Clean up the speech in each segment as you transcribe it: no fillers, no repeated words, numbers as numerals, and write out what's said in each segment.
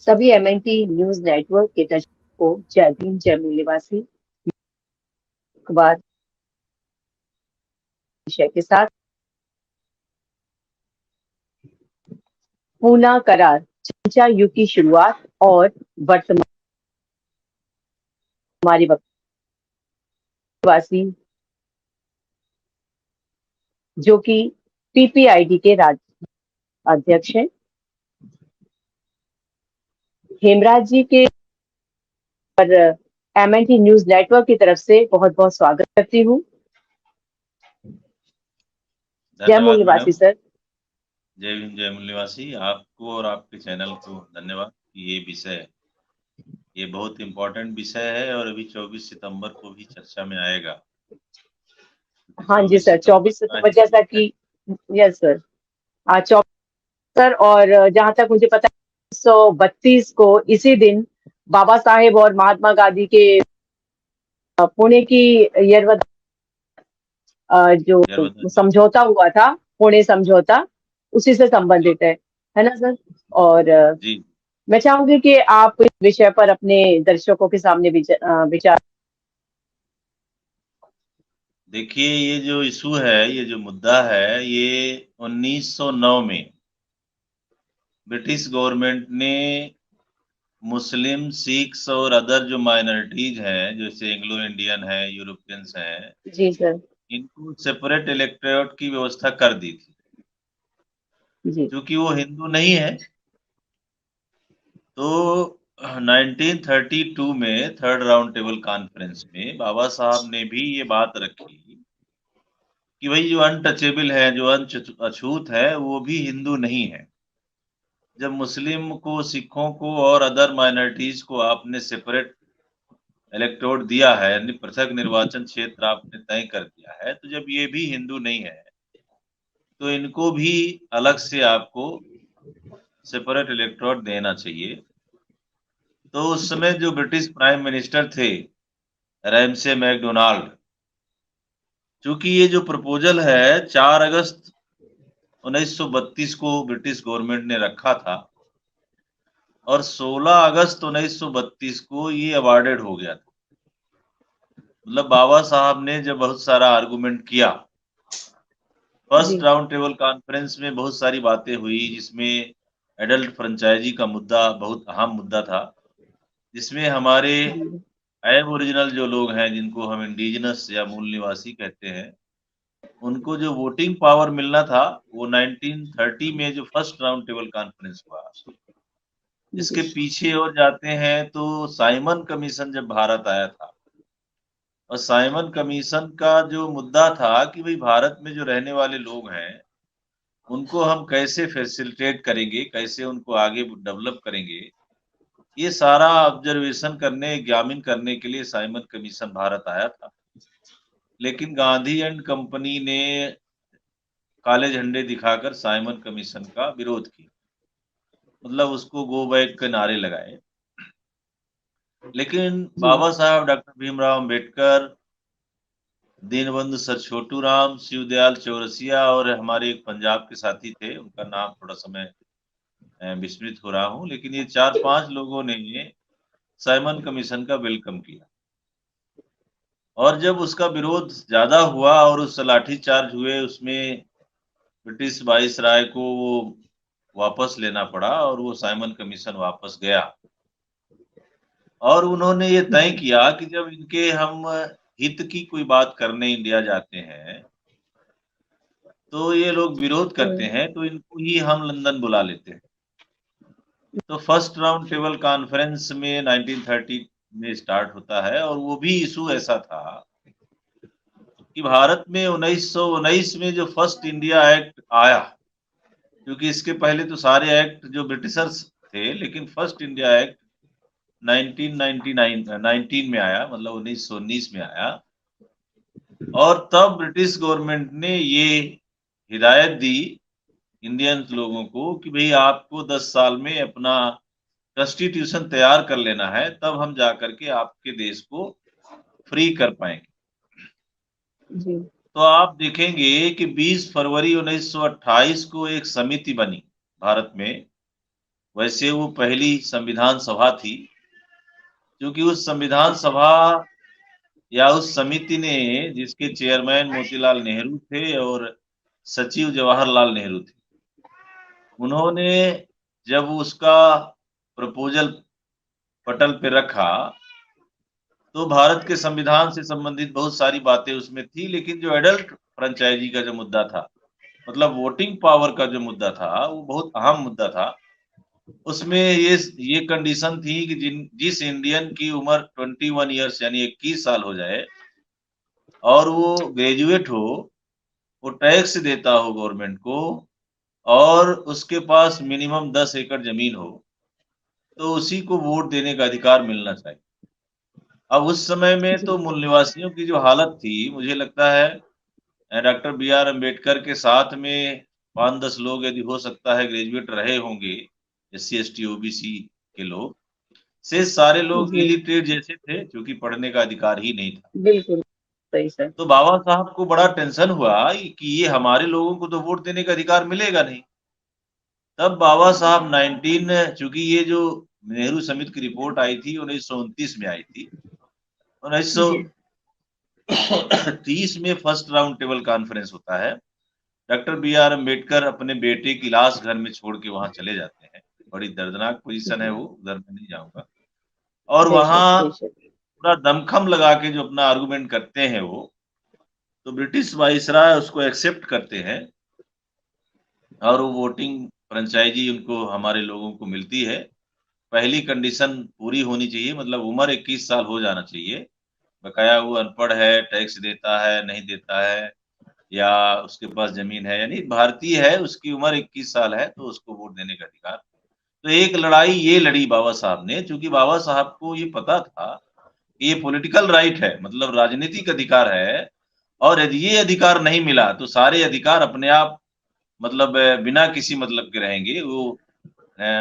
सभी MNT news network के दर्शकों को जय भीम, जय मूल्यवासी। अखबार विषय के साथ पूना करार चर्चा युग की शुरुआत और वर्तमान हमारी वासी जो कि पीपीआईडी के राज्य अध्यक्ष हैं, हेमराज जी के और एमएनटी न्यूज नेटवर्क की तरफ से बहुत बहुत स्वागत करती हूँ। जय धन्यवाद मूल्यवासी मैडम। सर। जय भीम, जय मूल्यवासी। आपको और आपके चैनल को धन्यवाद कि ये विषय, ये बहुत इम्पोर्टेंट विषय है और अभी 24 सितंबर को भी चर्चा में आएगा। हाँ जी 24 सर, सितंबर 24 का सितंबर ही जैसा दिन है। कि यस सर, आज 24 सर, और जहां तक मुझे पता है 1932 को इसी दिन बाबा साहेब और महात्मा गांधी के पुणे की यरवत जो जयवर्धन जी। समझौता हुआ था, पुणे समझौता, उसी से संबंधित है ना सर। और जी मैं चाहूंगी कि आप इस विषय पर अपने दर्शकों के सामने विचार। देखिए, ये जो इशू है, ये जो मुद्दा है, ये 1909 में ब्रिटिश गवर्नमेंट ने मुस्लिम, सिख्स और अदर जो माइनॉरिटीज हैं, जैसे एंग्लो इंडियन है, यूरोपियंस हैं, जी सर। इनको सेपरेट इलेक्टोरेट की व्यवस्था कर दी थी। जी क्योंकि वो हिंदू नहीं है, तो 1932 में थर्ड राउंड टेबल कॉन्फ्रेंस में बाबा साहब ने भी ये बात रखी कि भाई जो अनटचेबल है, जो अछूत है, वो भी हिंदू नहीं है। जब मुस्लिम को, सिखों को और अदर माइनॉरिटीज को आपने सेपरेट इलेक्टोरेट दिया है, यानी पृथक निर्वाचन क्षेत्र आपने तय कर दिया है, तो जब ये भी हिंदू नहीं है तो इनको भी अलग से आपको सेपरेट इलेक्टोरेट देना चाहिए। तो उस समय जो ब्रिटिश प्राइम मिनिस्टर थे, रैमसे मैकडोनाल्ड, चूंकि ये जो प्रपोजल है 4 अगस्त 1932 को ब्रिटिश गवर्नमेंट ने रखा था और 16 अगस्त 1932 को ये अवार्डेड हो गया था। मतलब बाबा साहब ने जब बहुत सारा आर्गुमेंट किया, जी फर्स्ट राउंड टेबल कॉन्फ्रेंस में बहुत सारी बातें हुई, जिसमें एडल्ट फ्रेंचाइजी का मुद्दा बहुत अहम मुद्दा था, जिसमें हमारे जी एबोरिजिनल जो लोग हैं, जिनको हम इंडिजिनस या मूल निवासी कहते हैं, उनको जो वोटिंग पावर मिलना था, वो 1930 में जो फर्स्ट राउंड टेबल कॉन्फ्रेंस हुआ। इसके जी पीछे और जाते हैं तो साइमन कमीशन जब भारत आया था, और साइमन कमीशन का जो मुद्दा था कि भाई भारत में जो रहने वाले लोग हैं, उनको हम कैसे फैसिलिटेट करेंगे, कैसे उनको आगे डेवलप करेंगे, ये सारा ऑब्जर्वेशन करने, एग्जामिन करने के लिए साइमन कमीशन भारत आया था। लेकिन गांधी एंड कंपनी ने काले झंडे दिखाकर साइमन कमीशन का विरोध किया, मतलब उसको गो बैक के नारे लगाए। लेकिन जी बाबा साहब डॉक्टर भीमराव अम्बेडकर, दीनबंधु सर छोटू राम, शिवदयाल चौरसिया और हमारे एक पंजाब के साथी थे, उनका नाम थोड़ा समय विस्मृत हो रहा हूँ, लेकिन ये 4-5 लोगों ने साइमन कमीशन का वेलकम किया। और जब उसका विरोध ज्यादा हुआ और उस लाठीचार्ज हुए, उसमें ब्रिटिश वाइसराय को वो वापस लेना पड़ा और वो साइमन कमीशन वापस गया। और उन्होंने ये तय जी किया कि जब इनके हम हित की कोई बात करने इंडिया जाते हैं, तो ये लोग विरोध करते हैं, तो इनको ही हम लंदन बुला लेते हैं। तो फर्स्ट राउंड टेबल कॉन्फ्रेंस में 1930 में स्टार्ट होता है, और वो भी इशू ऐसा था कि भारत में 1919 में जो फर्स्ट इंडिया एक्ट आया, क्योंकि इसके पहले तो सारे एक्ट जो ब्रिटिशर्स थे, लेकिन फर्स्ट इंडिया एक्ट 1999 19 में आया, मतलब 1919 में आया। और तब ब्रिटिश गवर्नमेंट ने ये हिदायत दी इंडियन लोगों को कि भाई आपको 10 साल में अपना कॉन्स्टिट्यूशन तैयार कर लेना है, तब हम जा करके आपके देश को फ्री कर पाएंगे। जी तो आप देखेंगे कि 20 फरवरी 1928 को एक समिति बनी भारत में। वैसे वो पहली संविधान सभा थी, क्योंकि उस संविधान सभा या उस समिति ने, जिसके चेयरमैन मोतीलाल नेहरू थे और सचिव जवाहरलाल नेहरू थे, उन्होंने जब उसका प्रपोजल पटल पे रखा, तो भारत के संविधान से संबंधित बहुत सारी बातें उसमें थी, लेकिन जो एडल्ट फ्रेंचाइजी का जो मुद्दा था, मतलब वोटिंग पावर का जो मुद्दा था, वो बहुत अहम मुद्दा था। उसमें ये कंडीशन थी कि जिस इंडियन की उम्र 21 ईयर्स यानी 21 साल हो जाए और वो ग्रेजुएट हो, वो टैक्स देता हो गवर्नमेंट को और उसके पास मिनिमम 10 एकड़ जमीन हो, तो उसी को वोट देने का अधिकार मिलना चाहिए। अब उस समय में तो जी मूल निवासियों की जो हालत थी, मुझे लगता है डॉक्टर बी आर अम्बेडकर के साथ में 5-10 लोग यदि हो सकता है ग्रेजुएट रहे होंगे, एससी एसटी ओबीसी के लोग, से सारे लोग जी इलिटरेट जैसे थे, क्योंकि पढ़ने का अधिकार ही नहीं था। बिल्कुल सही सर। तो बाबा साहब को बड़ा टेंशन हुआ कि ये हमारे लोगों को तो वोट देने का अधिकार मिलेगा नहीं। तब बाबा साहब 19 चूंकि ये जो नेहरू समिति की रिपोर्ट आई थी 1929 में आई थी, जी 1930 में फर्स्ट राउंड टेबल कॉन्फ्रेंस होता है। डॉक्टर बी आर अम्बेडकर अपने बेटे की लाश घर में छोड़ के वहां चले जाते हैं। बड़ी दर्दनाक पोजीशन है जी वो, उधर मैं नहीं जाऊंगा। और बेशक वहां बेशक। पूरा दमखम लगा के जो अपना आर्गुमेंट करते हैं वो, तो ब्रिटिश वाइसराय उसको एक्सेप्ट करते हैं और वो वोटिंग फ्रेंचाइजी उनको, हमारे लोगों को मिलती है। पहली कंडीशन पूरी होनी चाहिए, मतलब उम्र 21 साल हो जाना चाहिए। बकाया वो अनपढ़ है, टैक्स देता है, नहीं देता है, या उसके पास जमीन है, यानी भारतीय है, उसकी उम्र 21 साल है, तो उसको वोट देने का अधिकार। तो एक लड़ाई ये लड़ी बाबा साहब ने, क्योंकि बाबा साहब को ये पता था कि ये पॉलिटिकल राइट है, मतलब राजनीतिक अधिकार है, और यदि ये अधिकार नहीं मिला तो सारे अधिकार अपने आप, मतलब बिना किसी मतलब के रहेंगे, वो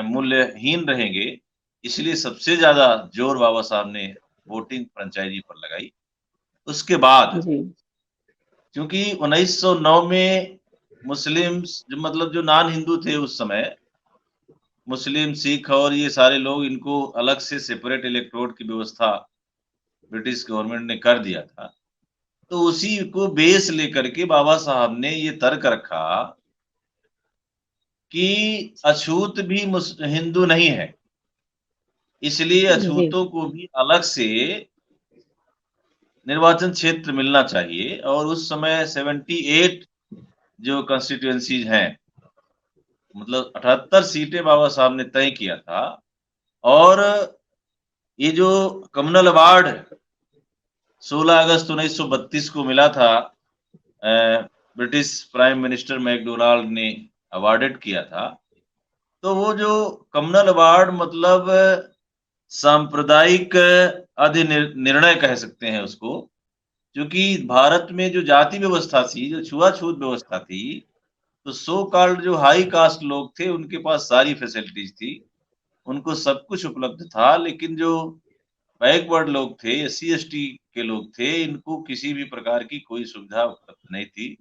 मूल्यहीन रहेंगे। इसलिए सबसे ज्यादा जोर बाबा साहब ने वोटिंग फ्रेंचाइजी पर लगाई। उसके बाद जी क्योंकि 1909 में मुस्लिम्स जो, मतलब जो नॉन हिंदू थे उस समय, मुस्लिम, सिख और ये सारे लोग, इनको अलग से सेपरेट इलेक्टोरेट की व्यवस्था ब्रिटिश गवर्नमेंट ने कर दिया था। तो उसी को बेस लेकर के बाबा साहब ने ये तर्क रखा कि अछूत भी हिंदू नहीं है, इसलिए जी अछूतों को भी अलग से निर्वाचन क्षेत्र मिलना चाहिए। और उस समय 78 जो कंस्टिट्यूएंसीज हैं, मतलब 78 सीटें बाबा साहब ने तय किया था। और ये जो कम्युनल अवार्ड 16 अगस्त 1932 को मिला था, ब्रिटिश प्राइम मिनिस्टर मैकडोनाल्ड ने अवार्डेड किया था। तो वो जो कम्युनल अवार्ड, मतलब सांप्रदायिक अधिनिर्णय कह सकते हैं उसको, क्योंकि भारत में जो जाति व्यवस्था थी, जो छुआछूत व्यवस्था थी, तो सो कॉल्ड जो हाई कास्ट लोग थे उनके पास सारी फैसिलिटीज थी, उनको सब कुछ उपलब्ध था। लेकिन जो बैकवर्ड लोग थे, एससी एसटी के लोग थे, इनको किसी भी प्रकार की कोई सुविधा उपलब्ध नहीं थी,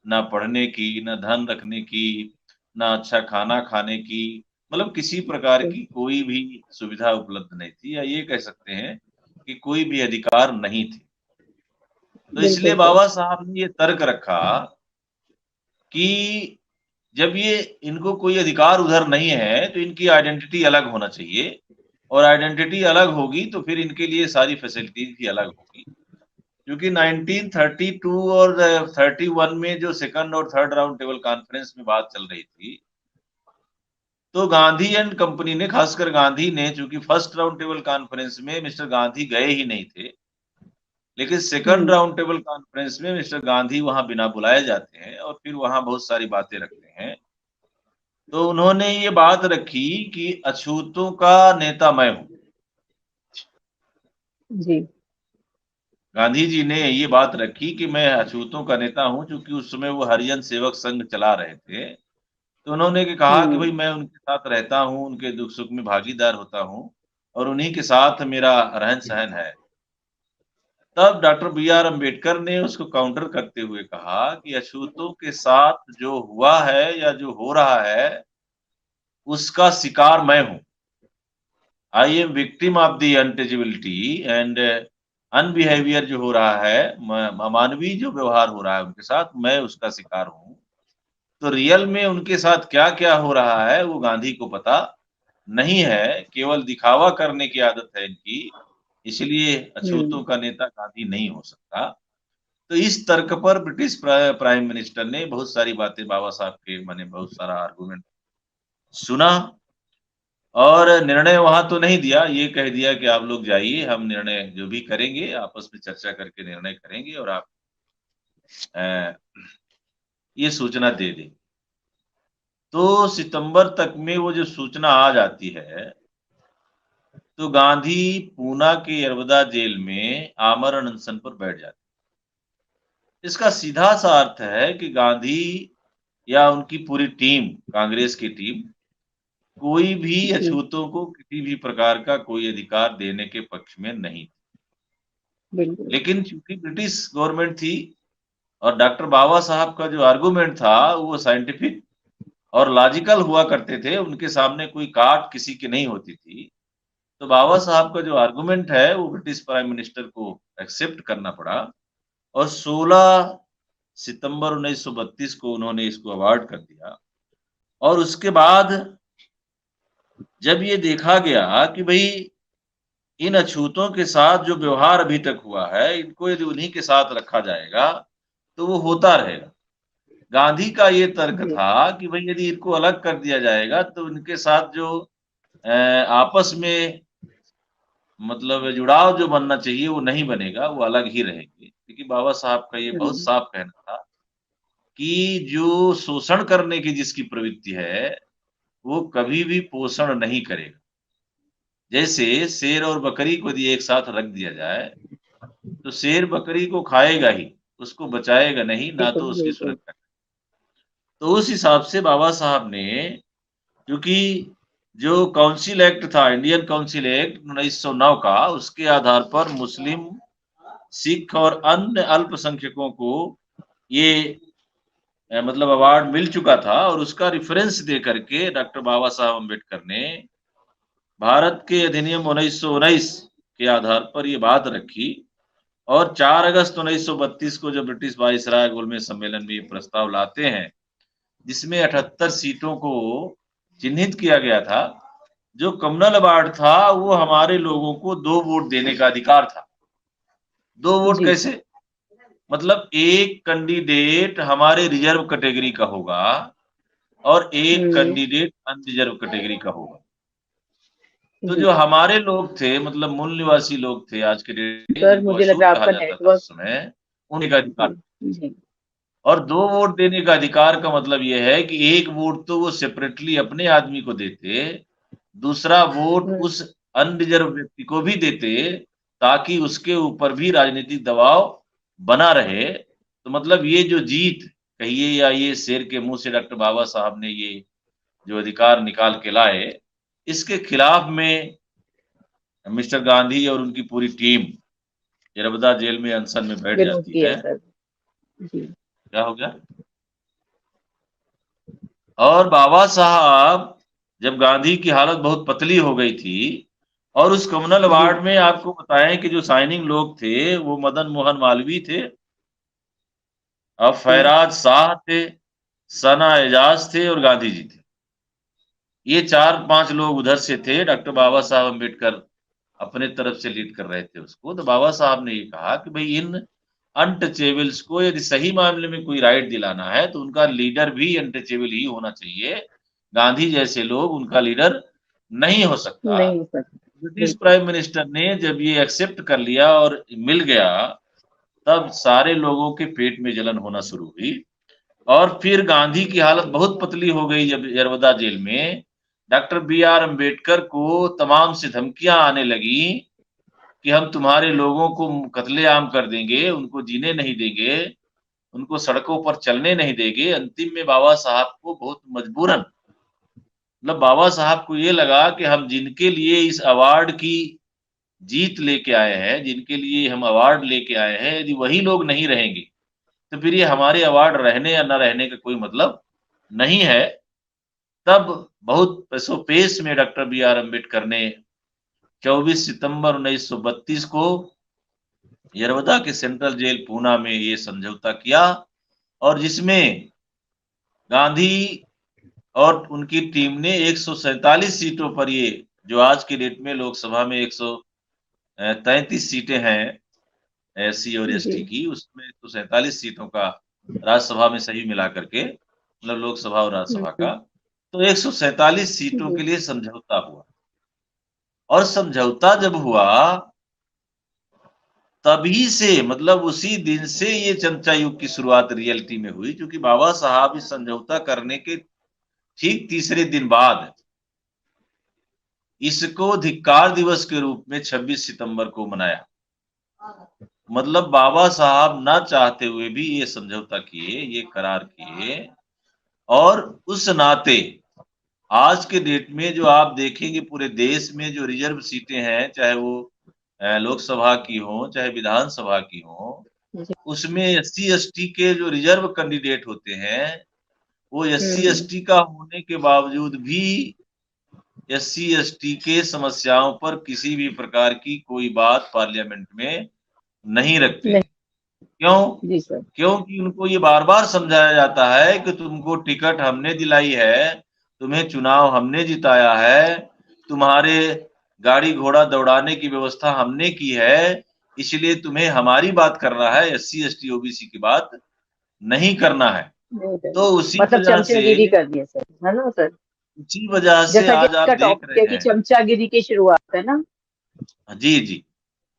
ना पढ़ने की, ना धन रखने की, ना अच्छा खाना खाने की, मतलब किसी प्रकार की कोई भी सुविधा उपलब्ध नहीं थी, या ये कह सकते हैं कि कोई भी अधिकार नहीं थे। तो इसलिए बिल्कुल सही। बाबा साहब ने ये तर्क रखा कि जब ये, इनको कोई अधिकार उधर नहीं है, तो इनकी आइडेंटिटी अलग होना चाहिए, और आइडेंटिटी अलग होगी तो फिर इनके लिए सारी फैसिलिटीज भी अलग होगी। क्योंकि 1932 और 31 में जो सेकंड और थर्ड राउंड टेबल कॉन्फ्रेंस में बात चल रही थी, तो गांधी एंड कंपनी ने, खासकर गांधी ने, चूंकि फर्स्ट राउंड टेबल कॉन्फ्रेंस में मिस्टर गांधी गए ही नहीं थे, लेकिन सेकंड हम्म राउंड टेबल कॉन्फ्रेंस में मिस्टर गांधी वहां बिना बुलाए जाते हैं और फिर वहां बहुत सारी बातें रखते हैं। तो उन्होंने ये बात रखी कि अछूतों का नेता मैं हूं। जी गांधी जी ने ये बात रखी कि मैं अछूतों का नेता हूं, क्योंकि उस समय वो हरिजन सेवक संघ चला रहे थे। तो उन्होंने कहा कि भाई हम्म मैं उनके साथ रहता हूं, उनके दुख सुख में भागीदार होता हूं, और उन्हीं के साथ मेरा रहन सहन है। तब डॉक्टर बी आर अम्बेडकर ने उसको काउंटर करते हुए कहा कि अछूतों के साथ जो हुआ है या जो हो रहा है उसका शिकार मैं हूं। I am victim of the untouchability and unbehaviour जो हो रहा है, अमानवीय जो व्यवहार हो रहा है उनके साथ, मैं उसका शिकार हूं। तो रियल में उनके साथ क्या क्या हो रहा है वो गांधी को पता नहीं है, केवल दिखावा करने की आदत है इनकी, इसलिए अछूतों का नेता गांधी नहीं हो सकता। तो इस तर्क पर ब्रिटिश प्राइम मिनिस्टर ने बहुत सारी बातें बाबा साहब के, मैंने बहुत सारा आर्गुमेंट सुना और निर्णय वहां तो नहीं दिया, ये कह दिया कि आप लोग जाइए, हम निर्णय जो भी करेंगे आपस में चर्चा करके निर्णय करेंगे और आप अ, ये सूचना दे दें। तो सितंबर तक में वो जो सूचना आ जाती है, तो गांधी पूना के यरवदा जेल में आमरण अनशन पर बैठ जाते। इसका सीधा सा अर्थ है कि गांधी या उनकी पूरी टीम, कांग्रेस की टीम, कोई भी जी, अछूतों को किसी भी प्रकार का कोई अधिकार देने के पक्ष में नहीं थी। बिल्कुल। लेकिन चूंकि ब्रिटिश गवर्नमेंट थी और डॉक्टर बाबा साहब का जो आर्गुमेंट था वो साइंटिफिक और लॉजिकल हुआ करते थे, उनके सामने कोई काट किसी की नहीं होती थी। तो बाबा साहब का जो आर्गुमेंट है वो ब्रिटिश प्राइम मिनिस्टर को एक्सेप्ट करना पड़ा और 16 सितंबर 1932 को उन्होंने इसको अवार्ड कर दिया। और उसके बाद जब ये देखा गया कि भई इन अछूतों के साथ जो व्यवहार अभी तक हुआ है, इनको यदि उन्हीं के साथ रखा जाएगा, तो वो होता रहेगा। गांधी का ये तर्क जी, था कि भई यदि इनको अलग कर दिया जाएगा, तो इनके साथ जो आपस में मतलब जुड़ाव जो बनना चाहिए वो नहीं बनेगा, वो अलग ही रहेंगे। क्योंकि बाबा साहब का ये बहुत हुँ, साफ कहना था कि जो शोषण करने की जिसकी प्रवृत्ति है, वो कभी भी पोषण नहीं करेगा। जैसे शेर और बकरी को यदि एक साथ रख दिया जाए, तो शेर बकरी को खाएगा ही, उसको बचाएगा नहीं, ना बिल्कुल, तो उसकी बिल्कुल। सुरक्षा। तो उस हिसाब से बाबा साहब ने, क्योंकि जो काउंसिल एक्ट था, इंडियन काउंसिल एक्ट 1909 का, उसके आधार पर मुस्लिम, सिख और अन्य अल्पसंख्यकों को ये मतलब अवार्ड मिल चुका था और उसका रेफरेंस दे करके डॉक्टर बाबा साहब अम्बेडकर ने भारत के अधिनियम 1919 के आधार पर ये बात रखी और 4 अगस्त 1932 को जब ब्रिटिश वायसराय गोलमेज सम्मेलन में ये प्रस्ताव लाते हैं, जिसमें 78 सीटों को चिन्हित किया गया था। जो कम्युनल अवार्ड था वो हमारे लोगों को 2 वोट देने का अधिकार था। 2 वोट जी, कैसे? मतलब एक कैंडिडेट हमारे रिजर्व कैटेगरी का होगा और एक हुँ, कैंडिडेट अनरिजर्व कैटेगरी का होगा। तो जी। जो हमारे लोग थे, मतलब मूल निवासी लोग थे आज के डेट में, सर जिनको मुझे लग रहा अछूत है कहा आपका जाता था नेटवर्क उस समय, उन्हीं का अधिकार। जी, जी। और 2 वोट देने का अधिकार का मतलब ये है कि 1 वोट तो वो सेपरेटली अपने आदमी को देते, दूसरा वोट हुँ, उस अनरिजर्व व्यक्ति को भी देते, ताकि उसके ऊपर भी राजनीतिक दबाव बना रहे। तो मतलब ये जो जीत कहिए या ये शेर के मुँह से डॉक्टर बाबा साहब ने ये जो अधिकार निकाल के लाए, इसके खिलाफ में मिस्टर गांधी और उनकी पूरी टीम यरबदा जेल में अनशन में बैठ विरोध जाती किया है। सर। जी, क्या हो गया? और बाबा साहब, जब गांधी की हालत बहुत पतली हो गई थी और उस कम्युनल जी, वार्ड में आपको बताएं कि जो साइनिंग लोग थे वो मदन मोहन मालवीय थे, अब जी, फैराज शाह थे, सना एजाज थे और गांधी जी थे। ये 4-5 लोग उधर से थे। डॉक्टर बाबा साहब अम्बेडकर अपने तरफ से लीड कर रहे थे उसको। तो बाबा साहब ने ये कहा कि भाई इन अनटचेबल्स को यदि सही मामले में कोई राइट दिलाना है तो उनका लीडर भी अनटचेबल ही होना चाहिए। गांधी जैसे लोग उनका लीडर नहीं हो सकता। नहीं हो सकता, ब्रिटिश बिल्कुल। प्राइम मिनिस्टर ने जब ये एक्सेप्ट कर लिया और मिल गया, तब सारे लोगों के पेट में जलन होना शुरू हुई और फिर गांधी की हालत बहुत पतली हो गई जब यरवदा जेल में डॉक्टर बी आर अम्बेडकर को तमाम से धमकियां आने लगी कि हम तुम्हारे लोगों को कत्लेआम कर देंगे, उनको जीने नहीं देंगे, उनको सड़कों पर चलने नहीं देंगे। अंतिम में बाबा साहब को बहुत मजबूरन, मतलब बाबा साहब को ये लगा कि हम जिनके लिए इस अवार्ड की जीत लेके आए हैं, जिनके लिए हम अवार्ड लेके आए हैं, यदि वही लोग नहीं रहेंगे, तो फिर ये हमारे अवार्ड रहने या न रहने का कोई मतलब नहीं है। तब बहुत पेशोपेश में डॉक्टर बी आर अम्बेडकर ने 24 सितंबर 1932 को यरवदा के सेंट्रल जेल पूना में ये समझौता किया, और जिसमें गांधी और उनकी टीम ने 147 सीटों पर, ये जो आज के डेट में लोकसभा में 133 सीटें हैं एससी और एसटी जी की, उसमें 147 सीटों का राज्यसभा में सही मिला करके, मतलब लोकसभा और राज्यसभा का, तो 147 सीटों जी के लिए समझौता हुआ। और समझौता जब हुआ, तभी से, मतलब उसी दिन से ये चमचा युग की शुरुआत रियलिटी में हुई, क्योंकि बाबा साहब इस समझौता करने के ठीक तीसरे दिन बाद इसको धिक्कार दिवस के रूप में 26 सितंबर को मनाया। मतलब बाबा साहब ना चाहते हुए भी ये समझौता किए, ये करार किए, और उस नाते आज के डेट में जो आप देखेंगे पूरे देश में जो रिजर्व सीटें हैं, चाहे वो लोकसभा की हो, चाहे विधानसभा की हो, जी उसमें एससी एसटी के जो रिजर्व कैंडिडेट होते हैं, वो एससी एसटी का होने के बावजूद भी एससी एसटी के समस्याओं पर किसी भी प्रकार की कोई बात पार्लियामेंट में नहीं रखते नहीं हैं। क्यों? जी सर क्योंकि उनको ये बार-बार समझाया जाता है कि तुमको टिकट हमने दिलाई है, तुम्हें चुनाव हमने जिताया है, तुम्हारे गाड़ी घोड़ा दौड़ाने की व्यवस्था हमने की है, इसलिए तुम्हें हमारी बात करना है, एससी एसटी ओबीसी की बात नहीं करना है। नहीं तो करना, उसी मतलब वजह से चमचागिरी कर दिया सर, है ना सर? उसी वजह से जैसा कि आज आप इसका देख टॉपिक है रहे कि हैं। चमचागिरी की शुरुआत है ना। जी, जी।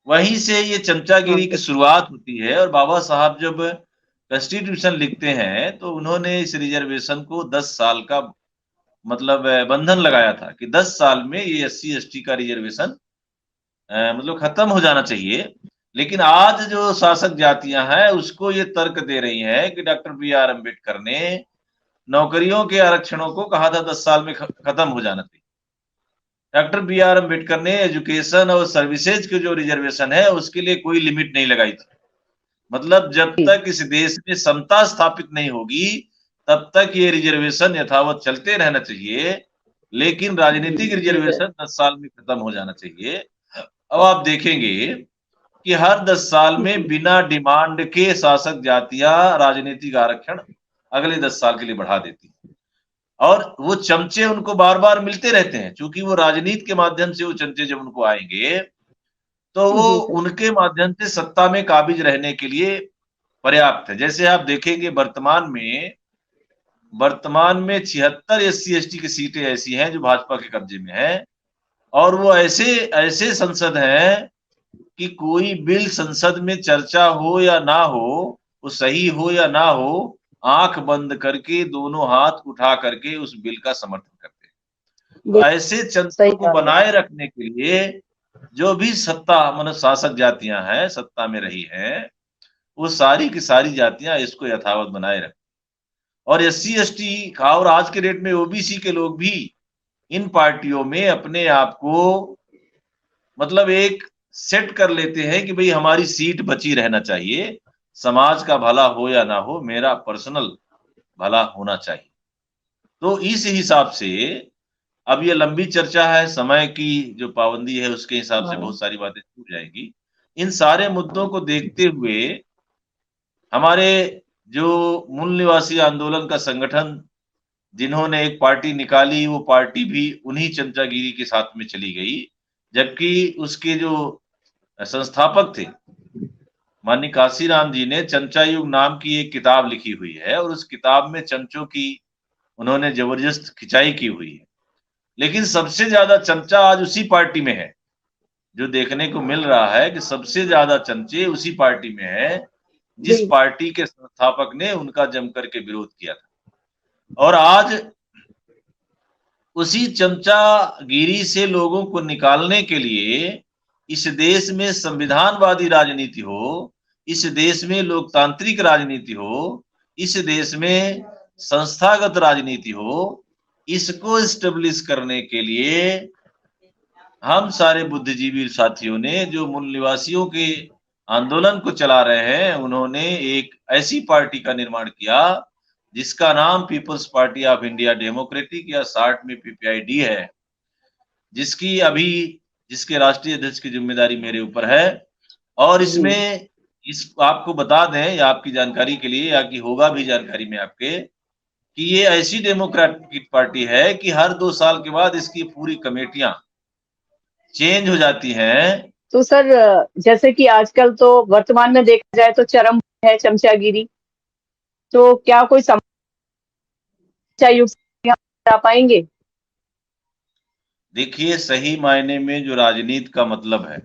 वहीं से ये हाँ चमचागिरी की सर शुरुआत होती है, और बाबा साहब जब कॉन्स्टिट्यूशन लिखते हैं, तो उन्होंने इस रिजर्वेशन को 10 साल का, मतलब बंधन लगाया था कि 10 साल में ये एससी एसटी का रिजर्वेशन मतलब खत्म हो जाना चाहिए। लेकिन आज जो शासक जातियां हैं, उसको ये तर्क दे रही हैं कि डॉक्टर बी आर अम्बेडकर ने नौकरियों के आरक्षणों को कहा था 10 साल में खत्म हो जाना चाहिए। डॉक्टर बी आर अम्बेडकर ने एजुकेशन और सर्विसेज के जो रिजर्वेशन है, उसके लिए कोई लिमिट नहीं लगाई थी। मतलब जब जी तक इस देश में समता स्थापित नहीं होगी, तब तक ये रिजर्वेशन यथावत चलते रहना चाहिए, लेकिन राजनीतिक जी सर रिजर्वेशन 10 साल में खत्म हो जाना चाहिए। अब आप देखेंगे कि हर 10 साल में जी बिना डिमांड के शासक जातियां राजनीतिक आरक्षण अगले 10 साल के लिए बढ़ा देती हैं। और वो चमचे उनको बार-बार मिलते रहते हैं, क्योंकि वो राजनीति के माध्यम से वो चमचे जब उनको आएँगे, तो वो जी सर उनके माध्यम से सत्ता में काबिज रहने के लिए पर्याप्त है। जैसे आप देखेंगे वर्तमान में 76 एससी एसटी की सीटें ऐसी हैं जो भाजपा के कब्जे में हैं, और वो ऐसे ऐसे संसद हैं कि कोई बिल संसद में चर्चा हो या ना हो, वो सही हो या ना हो, आंख बंद करके दोनों हाथ उठा करके उस बिल का समर्थन करते हैं। तो बिल्कुल ऐसे सही चंचों को कहा सर। बनाए रखने के लिए जो भी सत्ता, मतलब शासक जातियां हैं, सत्ता में रही हैं, वो सारी की सारी जातियां इसको यथावत बनाए रखें। और एससी एसटी का और आज के डेट में ओबीसी के लोग भी इन पार्टियों में अपने आप को, मतलब एक सेट कर लेते हैं कि भाई हमारी सीट बची रहना चाहिए, समाज का भला हो या ना हो, मेरा पर्सनल भला होना चाहिए। तो इस हिसाब से अब ये लंबी चर्चा है, समय की जो पाबंदी है उसके हिसाब से हाँ बहुत सारी बातें छूट जाएगी। इन सारे मुद्दों को देखते हुए हमारे जो मूल निवासी आंदोलन का संगठन, जिन्होंने एक पार्टी निकाली, वो पार्टी भी उन्हीं चमचागिरी के साथ में चली गई। जबकि उसके जो संस्थापक थे, माननीय काशीराम जी ने चमचा युग नाम की एक किताब लिखी हुई है, और उस किताब में चमचों की उन्होंने जबरदस्त खिंचाई की हुई है। लेकिन सबसे ज्यादा चमचा आज उसी पार्टी में है। जो देखने को मिल रहा है कि सबसे ज्यादा चमचे उसी पार्टी में है, जिस बिल्कुल पार्टी के संस्थापक ने उनका जमकर के विरोध किया था। और आज उसी चमचागिरी से लोगों को निकालने के लिए इस देश में संविधानवादी राजनीति हो, इस देश में लोकतांत्रिक राजनीति हो, इस देश में संस्थागत राजनीति हो, इसको एस्टेब्लिश करने के लिए हम सारे बुद्धिजीवी साथियों ने जो मूल निवासियों के आंदोलन को चला रहे हैं, उन्होंने एक ऐसी पार्टी का निर्माण किया जिसका नाम People's Party of India Democratic या शॉर्ट में पीपीआईडी है, जिसके राष्ट्रीय अध्यक्ष की जिम्मेदारी मेरे ऊपर है। और इसमें इस आपको बता दें या आपकी जानकारी के लिए या कि होगा भी जानकारी में आपके, कि ये ऐसी डेमोक्रेटिक पार्टी है कि हर 2 साल के बाद इसकी पूरी कमेटियां चेंज हो जाती हैं। तो सर, जैसे कि आजकल तो वर्तमान में देखा जाए तो चरम है चमचागिरी, तो क्या कोई समस्या युक्त आ पाएंगे? देखिए, सही मायने में जो राजनीति का मतलब है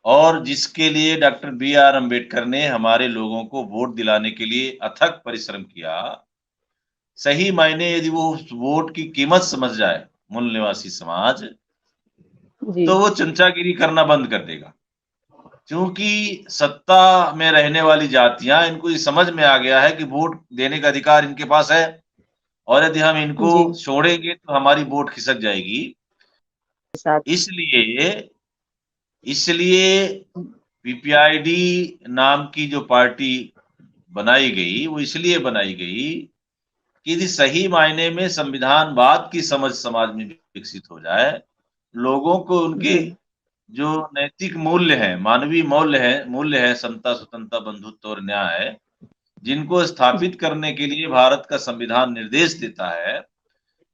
और जिसके लिए डॉक्टर बी आर अम्बेडकर ने हमारे लोगों को वोट दिलाने के लिए अथक परिश्रम किया, सही मायने यदि वो उस वोट की कीमत समझ जाए मूल निवासी समाज, जी तो वो चमचागिरी करना बंद कर देगा। क्योंकि सत्ता में रहने वाली जातियां, इनको ये समझ में आ गया है कि वोट देने का अधिकार इनके पास है और यदि हम इनको जी छोड़ेंगे तो हमारी वोट खिसक जाएगी। साथ इसलिए इसलिए पीपीआईडी नाम की जो पार्टी बनाई गई, वो इसलिए बनाई गई कि यदि सही मायने में संविधानवाद की समझ समाज में विकसित हो जाए, लोगों को उनके जी जो नैतिक मूल्य हैं, मानवीय मूल्य है समता, स्वतंत्रता, बंधुत्व और न्याय, जिनको स्थापित करने के लिए भारत का संविधान निर्देश देता है,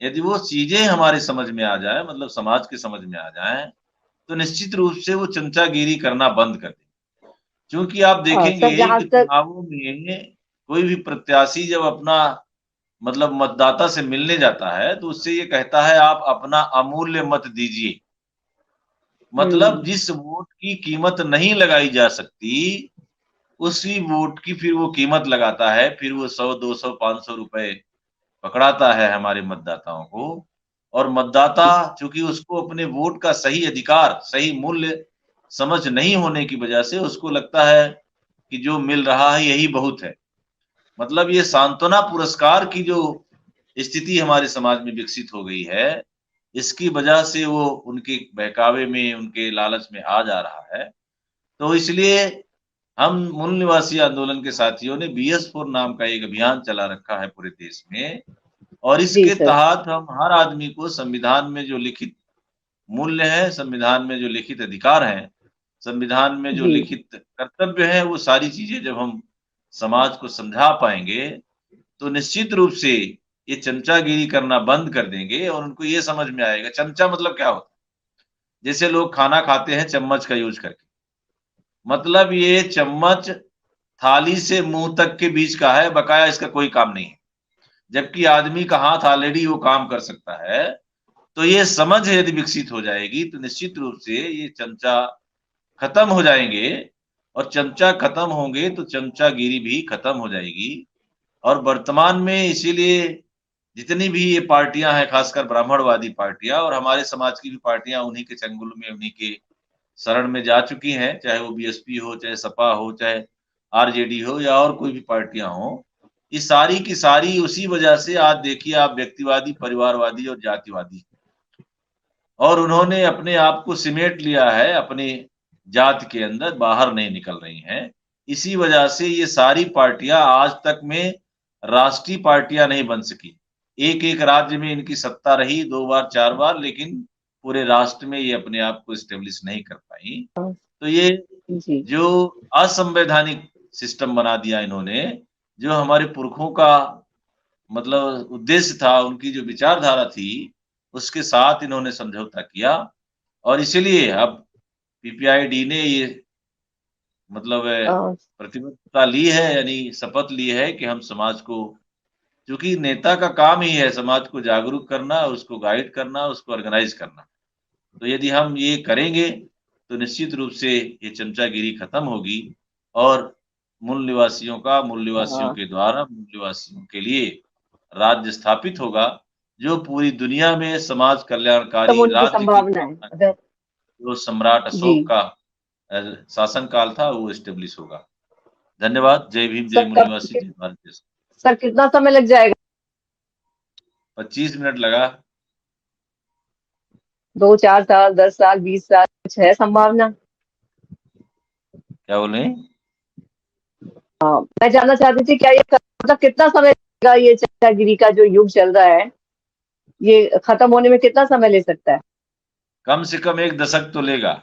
यदि वो चीजें हमारे समझ में आ जाए, मतलब समाज के समझ में आ जाए, तो निश्चित रूप से वो चमचागिरी करना बंद कर दें। क्योंकि आप सर, देखेंगे जहां कि तक चुनावों में कोई भी प्रत्याशी जब अपना मतलब मतदाता से मिलने जाता है, तो उससे ये कहता है आप अपना अमूल्य मत दीजिए। मतलब जिस वोट की कीमत नहीं लगाई जा सकती, उसी वोट की फिर वो कीमत लगाता है, फिर वो 100, 200, 500 रुपए पकड़ाता है हमारे मतदाताओं को। और मतदाता चूंकि उसको अपने वोट का सही अधिकार, सही मूल्य समझ नहीं होने की वजह से उसको लगता है कि जो मिल रहा है यही बहुत है। मतलब ये सांत्वना पुरस्कार की जो स्थिति हमारे समाज में विकसित हो गई है, इसकी वजह से वो उनके बहकावे में, उनके लालच में आ जा रहा है। तो इसलिए हम मूल निवासी आंदोलन के साथियों ने BS4 नाम का एक अभियान चला रखा है पूरे देश में, और जी इसके सर। तहत हम हर आदमी को संविधान में जो लिखित मूल्य है, संविधान में जो लिखित अधिकार हैं, संविधान में जो जी लिखित कर्तव्य है, वो सारी चीजें जब हम समाज को समझा पाएंगे, तो निश्चित रूप से ये चमचागिरी करना बंद कर देंगे और उनको ये समझ में आएगा चमचा मतलब क्या होता है। जैसे लोग खाना खाते हैं चम्मच का यूज करके, मतलब ये चम्मच थाली से मुंह तक के बीच का है, बकाया इसका कोई काम नहीं है। जबकि आदमी का हाथ ऑलरेडी वो काम कर सकता है। तो ये समझ यदि विकसित हो जाएगी तो निश्चित रूप से ये चमचा खत्म हो जाएंगे, और चमचा खत्म होंगे तो चमचागिरी भी खत्म हो जाएगी। और वर्तमान में इसीलिए जितनी भी ये पार्टियां हैं, खासकर ब्राह्मणवादी पार्टियां, और हमारे समाज की भी पार्टियां उन्हीं के चंगुल में, उन्हीं के शरण में जा चुकी हैं, चाहे वो बीएसपी हो, चाहे सपा हो, चाहे आरजेडी हो या और कोई भी पार्टियां हो। ये सारी की सारी उसी वजह से आज देखिए आप व्यक्तिवादी, परिवारवादी और जातिवादी, और उन्होंने अपने आप को सिमेट लिया है अपनी जात के अंदर, बाहर नहीं निकल रही हैं। इसी वजह से ये सारी पार्टियां आज तक में राष्ट्रीय पार्टियां नहीं बन सकी। एक-एक राज्य में इनकी सत्ता रही 2 बार 4 बार, लेकिन पूरे राष्ट्र में ये अपने आप को एस्टेब्लिश नहीं कर पाई। तो ये जी जो असंवैधानिक सिस्टम बना दिया इन्होंने, जो हमारे पुरखों का मतलब उद्देश्य था, उनकी जो विचारधारा थी, उसके साथ इन्होंने समझौता किया। और इसीलिए अब पीपीआईडी ने ये मतलब अ, प्रतिबद्धता ली है, यानी शपथ ली है कि हम समाज को, क्योंकि नेता का काम ही है समाज को जागरूक करना, उसको गाइड करना, उसको ऑर्गेनाइज करना। तो यदि हम ये करेंगे तो निश्चित रूप से ये चमचागिरी खत्म होगी और मूल निवासियों हाँ, के द्वारा मूल निवासियों के लिए राज्य स्थापित होगा, जो पूरी दुनिया में समाज तब कल्याणकारी होने की राज्य की संभावना है स्थापना, अगर। जो सम्राट जी अशोक का शासन काल था, वो एस्टेब्लिश होगा। धन्यवाद। जय भीम, जय सर, मूल निवासी, जय भारत देश। सर कितना समय लग जाएगा? 25 मिनट लगा। 2-4 साल, 10 साल, 20 साल कुछ है संभावना? क्या बोले? मैं जानना चाहती थी क्या ये मतलब कितना समय लगेगा, ये चाचागिरी का जो युग चल रहा है, ये खत्म होने में कितना समय ले सकता है? कम से कम 1 दशक तो लेगा।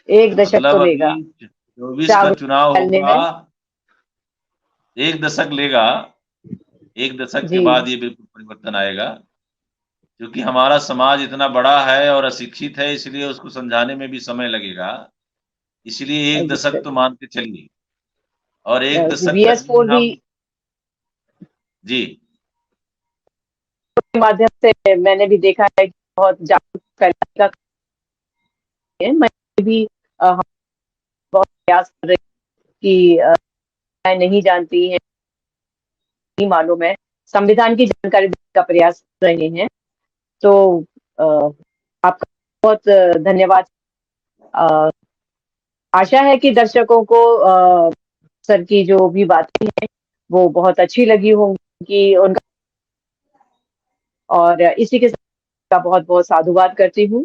1 दशक तो मतलब लेगा अभी 24 का जागरूक चुनाव फैलने होगा, में? 1 दशक लेगा। 1 दशक के जी, बाद ये बिल्कुल परिवर्तन आएगा। क्योंकि हमारा समाज इतना बड़ा है और अशिक्षित है, इसलिए उसको समझाने में भी समय लगेगा। इसलिए 1 जी दशक सर। तो मान के चलिए, और 1 जी, दशक तक भी BS4 भी हम। जी, के माध्यम से मैंने भी देखा है कि बहुत जागरूक फैलाने का है। मैं भी हम बहुत प्रयास कर रही हूँ कि मैं नहीं जानती है, नहीं मालूम है, संविधान की जानकारी देने का प्रयास कर रहे हैं। तो अ, आपका बहुत धन्यवाद। अ, आशा है कि दर्शकों को सर की जो भी बातें हैं वो बहुत अच्छी लगी होंगी कि उनका, और इसी के साथ का बहुत बहुत साधुवाद करती हूँ।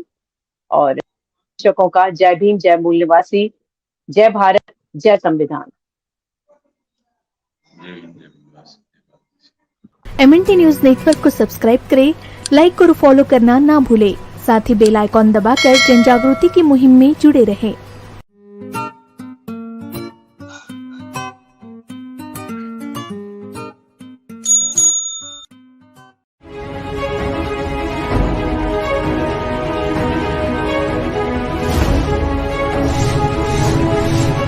और दर्शकों का जय भीम, जय मूल्यवासी, जय भारत, जय संविधान। जय हिंद, जय भारत। MNT न्यूज नेटवर्क को सब्सक्राइब करें, लाइक और फॉलो करना ना भूलें। साथ ही बेल आइकॉन दबाकर जन जागृति की मुहिम में जुड़े रहें।